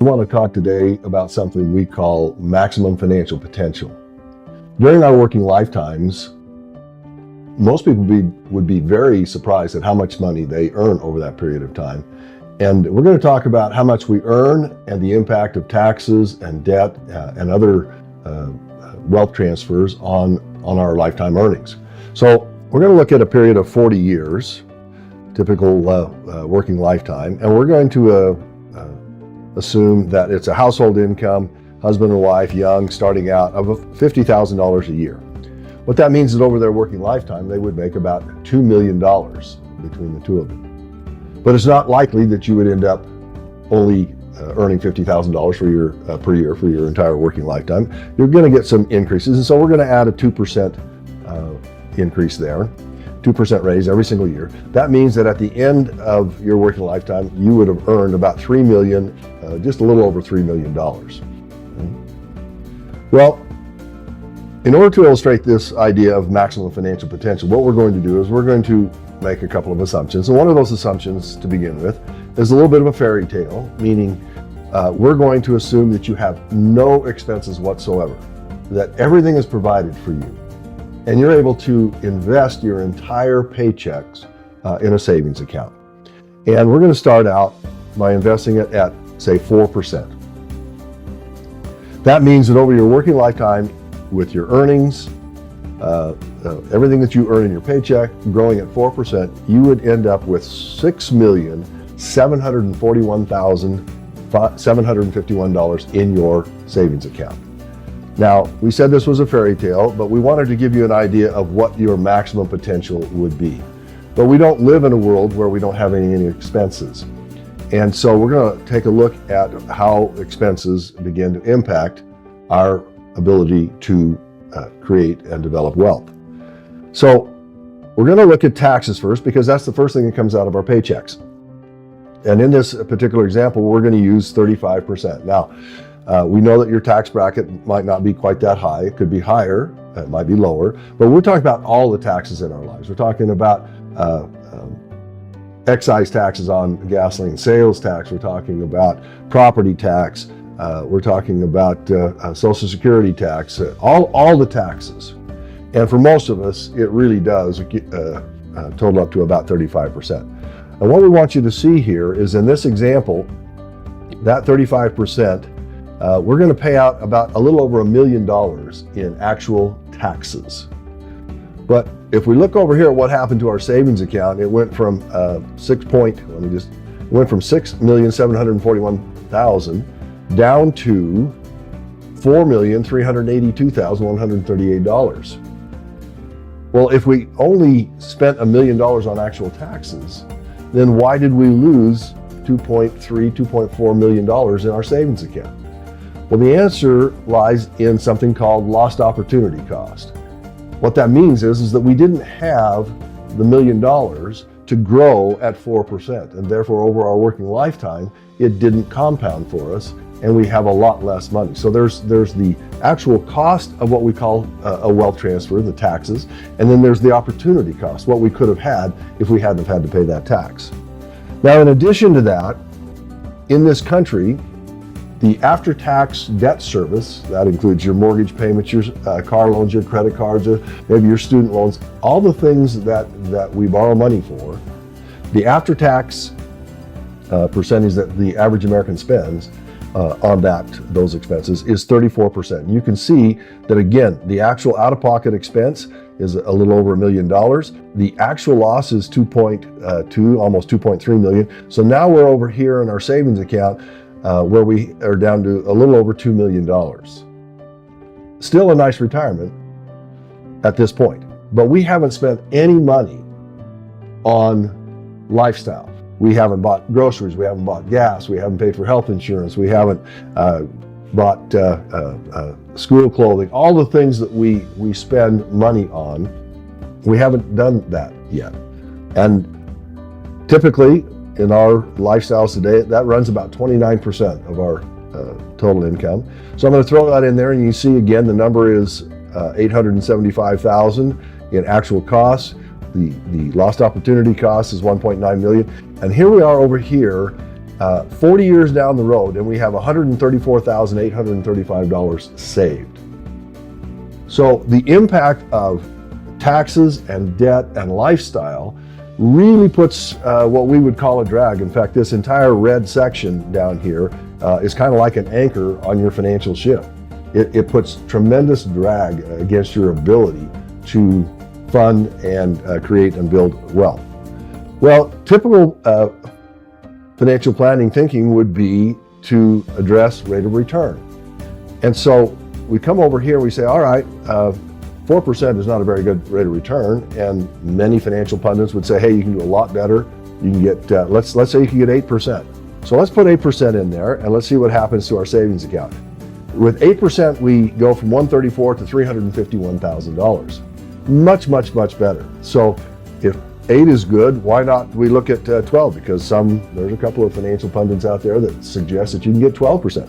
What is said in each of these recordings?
I want to talk today about something we call maximum financial potential. During our working lifetimes, most people would be very surprised at how much money they earn over that period of time. And we're going to talk about how much we earn and the impact of taxes and debt and other wealth transfers on our lifetime earnings. So we're going to look at a period of 40 years, typical working lifetime, and we're going to assume that it's a household income, husband and wife, young, starting out, of $50,000 a year. What that means is over their working lifetime, they would make about $2 million between the two of them. But it's not likely that you would end up only earning $50,000 for your per year for your entire working lifetime. You're going to get some increases, and so we're going to add a 2% increase there. 2% raise every single year. That means that at the end of your working lifetime, you would have earned about $3 million, just a little over $3 million. Well, in order to illustrate this idea of maximum financial potential, what we're going to do is we're going to make a couple of assumptions. And one of those assumptions, to begin with, is a little bit of a fairy tale, meaning we're going to assume that you have no expenses whatsoever, that everything is provided for you, and you're able to invest your entire paychecks in a savings account. And we're going to start out by investing it at, say, 4%. That means that over your working lifetime, with your earnings, everything that you earn in your paycheck, growing at 4%, you would end up with $6,741,751 in your savings account. Now, we said this was a fairy tale, but we wanted to give you an idea of what your maximum potential would be. But we don't live in a world where we don't have any expenses. And so we're going to take a look at how expenses begin to impact our ability to create and develop wealth. So we're going to look at taxes first, because that's the first thing that comes out of our paychecks. And in this particular example, we're going to use 35%. Now, we know that your tax bracket might not be quite that high. It could be higher, it might be lower, but we're talking about all the taxes in our lives. We're talking about excise taxes on gasoline, sales tax, we're talking about property tax, we're talking about Social Security tax, all the taxes. And for most of us, it really does total up to about 35%. And what we want you to see here is, in this example, that 35%, we're going to pay out about a little over $1 million in actual taxes. But if we look over here at what happened to our savings account, it went from $6,741,000 down to $4,382,138. Well, if we only spent $1 million on actual taxes, then why did we lose $2.4 million in our savings account? Well, the answer lies in something called lost opportunity cost. What that means is that we didn't have the $1 million to grow at 4%, and therefore over our working lifetime, it didn't compound for us, and we have a lot less money. So there's the actual cost of what we call a wealth transfer, the taxes, and then there's the opportunity cost, what we could have had if we hadn't have had to pay that tax. Now, in addition to that, in this country, the after-tax debt service, that includes your mortgage payments, your car loans, your credit cards, maybe your student loans, all the things that we borrow money for, the after-tax percentage that the average American spends on those expenses is 34%. You can see that, again, the actual out-of-pocket expense is a little over $1 million. The actual loss is almost $2.3 million. So now we're over here in our savings account where we are down to a little over $2 million. Still a nice retirement at this point, but we haven't spent any money on lifestyle. We haven't bought groceries, we haven't bought gas, we haven't paid for health insurance, we haven't bought school clothing, all the things that we spend money on, we haven't done that yet. And typically, in our lifestyles today, that runs about 29% of our total income. So I'm going to throw that in there, and you see again the number is $875,000 in actual costs. The lost opportunity cost is $1.9 million. And here we are over here 40 years down the road, and we have $134,835 saved. So the impact of taxes and debt and lifestyle really puts what we would call a drag. In fact, this entire red section down here is kind of like an anchor on your financial ship. It puts tremendous drag against your ability to fund and create and build wealth. Well, typical financial planning thinking would be to address rate of return. And so we come over here, we say, all right, 4% is not a very good rate of return. And many financial pundits would say, hey, you can do a lot better. You can get, let's say you can get 8%. So let's put 8% in there and let's see what happens to our savings account. With 8%, we go from $134,000 to $351,000. Much, much, much better. So if 8 is good, why not we look at 12? Because there's a couple of financial pundits out there that suggest that you can get 12%.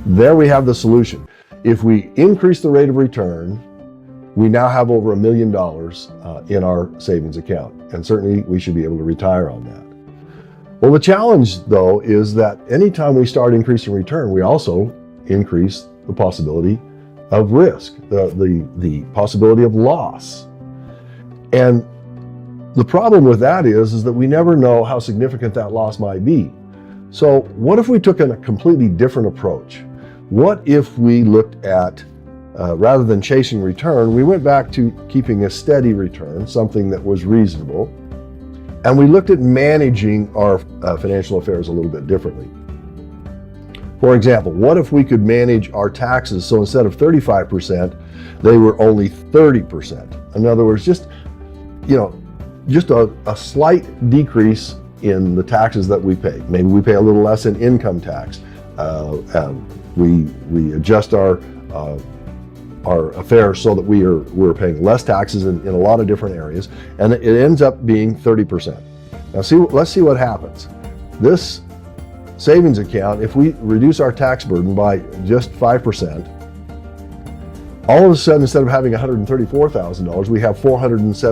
There we have the solution. If we increase the rate of return, we now have over $1 million in our savings account. And certainly we should be able to retire on that. Well, the challenge though is that anytime we start increasing return, we also increase the possibility of risk, the possibility of loss. And the problem with that is that we never know how significant that loss might be. So what if we took a completely different approach? What if we looked at, rather than chasing return, we went back to keeping a steady return, something that was reasonable, and we looked at managing our financial affairs a little bit differently. For example, what if we could manage our taxes so instead of 35%, they were only 30%? In other words, just a slight decrease in the taxes that we pay. Maybe we pay a little less in income tax. We adjust our affairs so that we're paying less taxes in a lot of different areas, and it ends up being 30%. Now let's see what happens. This savings account, if we reduce our tax burden by just 5%, all of a sudden, instead of having $134,000, we have almost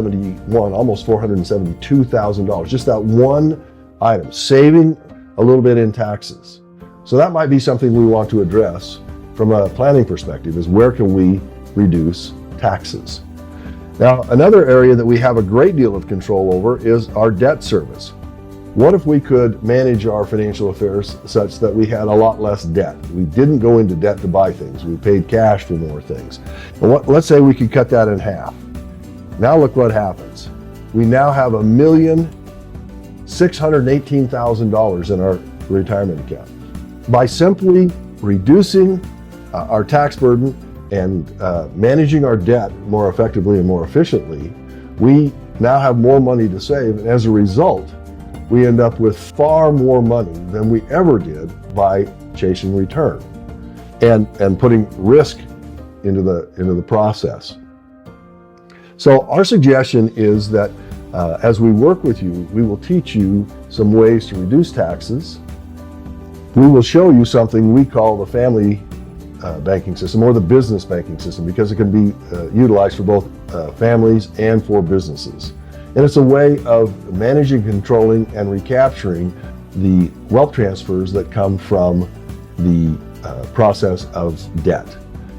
$472,000. Just that one item, saving a little bit in taxes. So that might be something we want to address from a planning perspective, is where can we reduce taxes? Now, another area that we have a great deal of control over is our debt service. What if we could manage our financial affairs such that we had a lot less debt? We didn't go into debt to buy things. We paid cash for more things. And let's say we could cut that in half. Now look what happens. We now have $1,618,000 in our retirement account. By simply reducing our tax burden and managing our debt more effectively and more efficiently, we now have more money to save. And as a result, we end up with far more money than we ever did by chasing return and putting risk into the process. So our suggestion is that as we work with you, we will teach you some ways to reduce taxes. We will show you something we call the family banking system or the business banking system, because it can be utilized for both families and for businesses. And it's a way of managing, controlling, and recapturing the wealth transfers that come from the process of debt.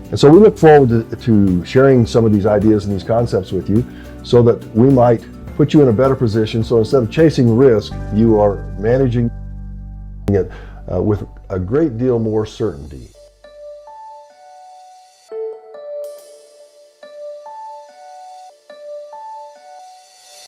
And so we look forward to sharing some of these ideas and these concepts with you so that we might put you in a better position. So instead of chasing risk, you are managing it with a great deal more certainty.